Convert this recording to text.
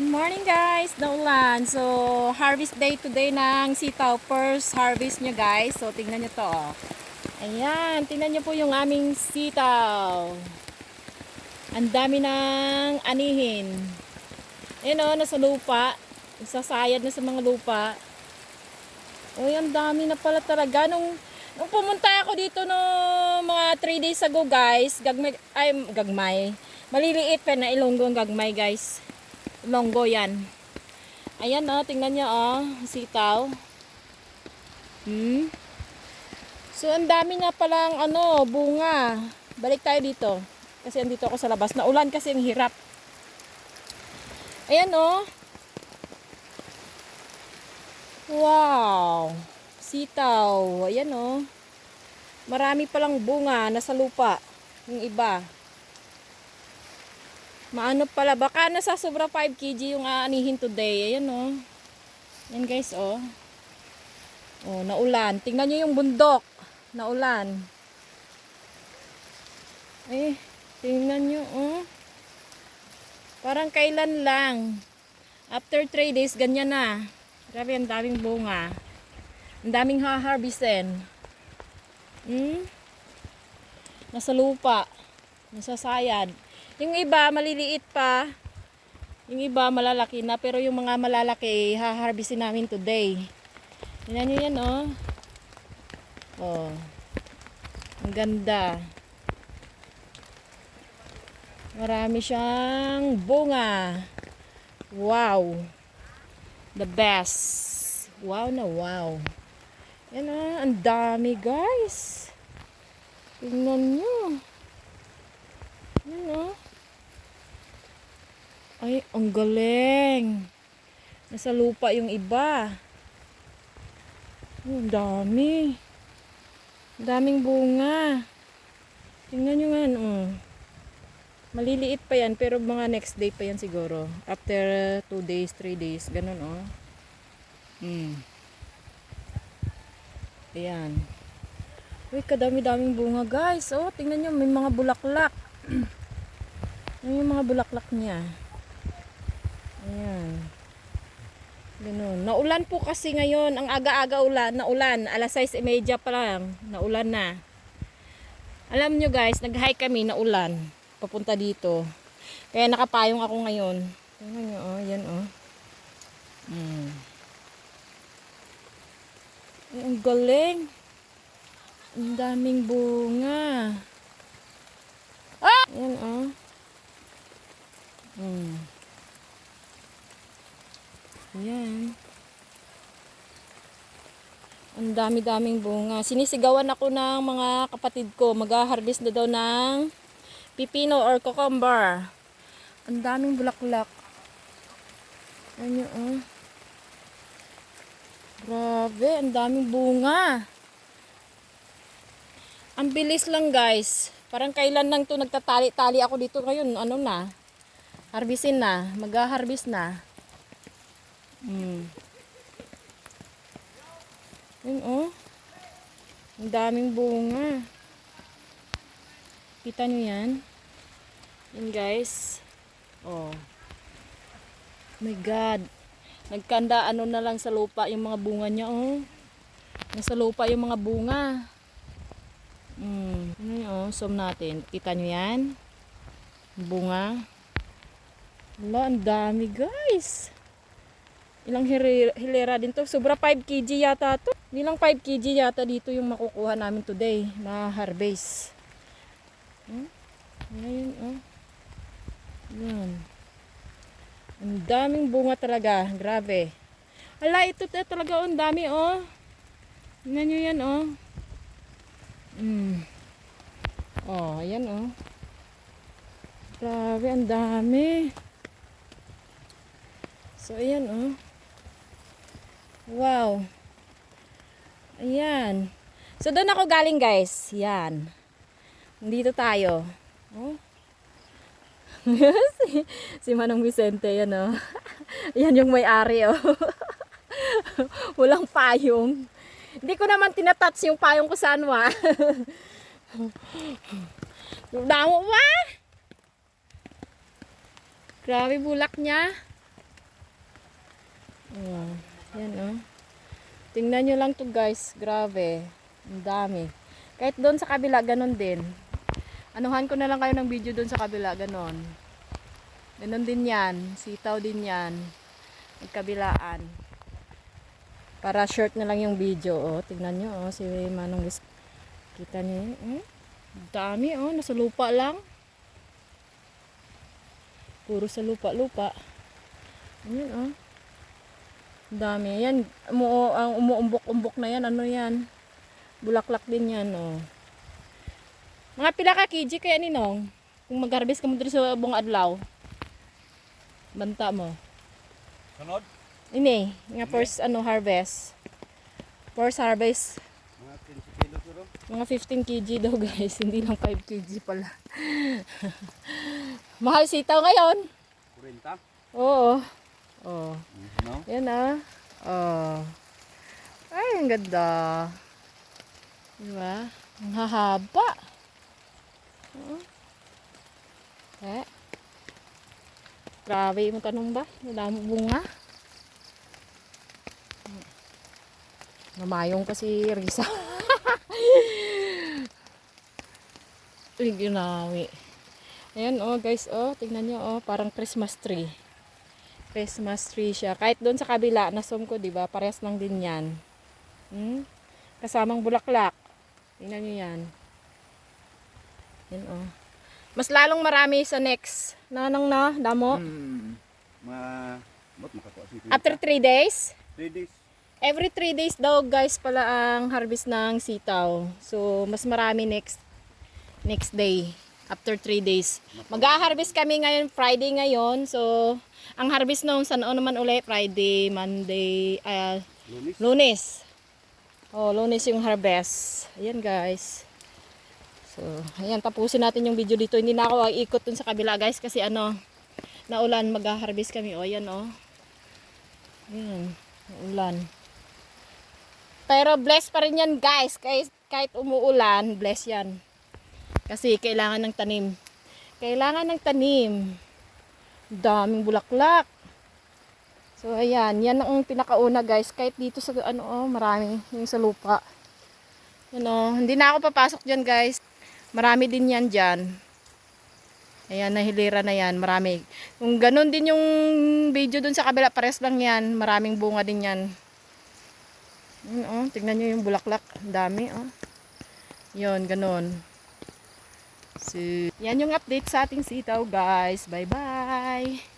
Good morning guys, naulan. So, harvest day today ng sitaw. First harvest nyo guys. So, tingnan nyo to. Oh. Ayan, tingnan nyo po yung aming sitaw. Ang dami ng anihin. Ayan o, nasa lupa. Sasayad na sa mga lupa. Uy, ang dami na pala talaga. Nung pumunta ako dito no mga 3 days ago guys, gagmay. Maliliit pa na Ilonggo ang gagmay guys. Ilonggo yan. Ayan o, tingnan nyo o, sitaw. So, ang dami na palang bunga. Balik tayo dito. Kasi andito ako sa labas. Naulan kasi ang hirap. Ayan o. Wow. Sitaw. Ayan o. Marami palang bunga nasa lupa. Yung iba. Maano pala. Baka nasa sobra 5 kg yung aanihin today. Ayan o. Ayan guys o. Oh, naulan. Tingnan nyo yung bundok. Naulan. Eh, tingnan nyo oh. Parang kailan lang. After 3 days, ganyan na. Grabe, ang daming bunga. Ang daming ha-harvestin. Nasa lupa. Nasa sayad. Yung iba, maliliit pa. Yung iba, malalaki na. Pero yung mga malalaki, ha-harvestin namin today. Tingnan nyo yan, oh. Oh. Ang ganda. Marami siyang bunga. Wow. The best. Wow na wow. Yan ah, ang dami guys. Tingnan nyo. Yan ah. Ay, ang galing. Nasa lupa yung iba. Ang dami. Ang daming bunga. Tingnan nyo nga. Maliliit pa yan, pero mga next day pa yan siguro. After 2 days, 3 days. Ganun oh. Ayan. Uy, kadami-daming bunga guys. Oh, tingnan nyo, may mga bulaklak. Yan yung mga bulaklak niya. Ayan. Ganun. Naulan po kasi ngayon. Ang aga-aga naulan. Alas 6:30 pa lang. Naulan na. Alam nyo guys, nag-hike kami, naulan. Papunta dito. Kaya nakapayong ako ngayon. Tingnan nyo, oh. Yan, oh. Ay, ang galing. Ang daming bunga. Ah! Yan, oh. Yan. Ang dami-daming bunga. Sinisigawan ako ng mga kapatid ko. Mag-harvest na daw ng pipino or cucumber. Ang daming bulaklak. Ano oh. Grabe, ang daming bunga. Ang bilis lang guys. Parang kailan lang to nagtatali-tali ako dito ngayon. Ano na? Harvestin na. Mag-harvest na. Yun oh. Ang daming bunga. Kita nyo yan? Yan guys. Oh. My God. Nagkanda na lang sa lupa yung mga bunga niya oh. Nasa lupa yung mga bunga. Ano yun oh. Zoom natin. Kita nyo yan? Bunga. Wala, ang dami guys. Ilang hilera din to. Sobra 5 kg yata to. Hindi lang 5 kg yata dito yung makukuha namin today na harvest. Ayan, oh. Yan. Ang daming bunga talaga. Grabe. Ala, ito talaga ang dami, oh. Tingnan nyo yan, oh. Oh, ayan, oh. Grabe, ang dami. So, ayan, oh. Wow. Ayan. So, doon ako galing, guys. Yan. Dito tayo. Oh. si Manong Vicente, yan, oh. Yan yung may-ari, oh. Walang payong. Hindi ko naman tinatouch yung payong ko saan, wa. Damo ba? Grabe bulak niya. Oh, yan oh. Tingnan nyo lang to guys. Grabe. Ang dami. Kahit doon sa kabila, ganun din. Anuhan ko na lang kayo ng video doon sa kabila. Ganun. Ganun din yan. Sitaw din yan. Magkabilaan. Para short na lang yung video. Oh, tingnan nyo. Oh, si Manong Liz. Kita nyo yun. Dami. Oh, nasa lupa lang. Puro sa lupa-lupa. Ayan oh. Dami. Yan, ang umuumbok-umbok na yan. Ano yan? Bulaklak din yan, oh. Mga pila ka kg kaya ninong? Kung mag-harvest ka mo dito sa buong adlaw. Banta mo. Sunod? Ini, nga first harvest. First harvest. Mga 15 kilo siguro. Mga 15 kg daw guys. Hindi lang 5 kg pala. Mahal sitaw ngayon. 40? Oo. Oh. No? Yan ah. Oh. Ay, ang ganda. Diba? Ang hahaba. Eh. Grabe mo tanong ba? Madami bunga. Namayong pa si Risa. Uy, ginawi. Ayan oh guys, oh. Tingnan nyo oh. Parang Christmas tree. Christmas tree siya. Kahit doon sa kabila, nasom ko, diba? Parehas lang din yan. Kasamang bulaklak. Tingnan nyo yan. Yan oh. Mas lalong marami sa next. Nanang na, damo. Makakuha si After 3 days. 3 days. Every 3 days daw guys pala ang harvest ng sitaw. So, mas marami next day. After 3 days. Mag-harvest kami ngayon, Friday ngayon. So, ang harvest nung saan naman ulit? Friday, Monday, Lunes. Oh, Lunes yung harvest. Ayan guys. So, ayan, tapusin natin yung video dito. Hindi na ako ikot dun sa kabila guys kasi naulan, mag-harvest kami. O, ayan o. Ayan, naulan. Pero blessed pa rin yan guys. Kahit umuulan, blessed yan. Kasi kailangan ng tanim. Kailangan ng tanim. Daming bulaklak. So ayan, yan ang pinakauna guys. Kahit dito sa marami yung sa lupa. Hindi na ako papasok diyan guys. Marami din yan diyan. Ayan, nahilira na yan, marami. Kung ganun din yung video dun sa kabila, pares lang yan. Maraming bunga din yan. Tingnan nyo yung bulaklak. Dami Yun, ganun. So, yan yung update sa ating sitaw guys. Bye bye.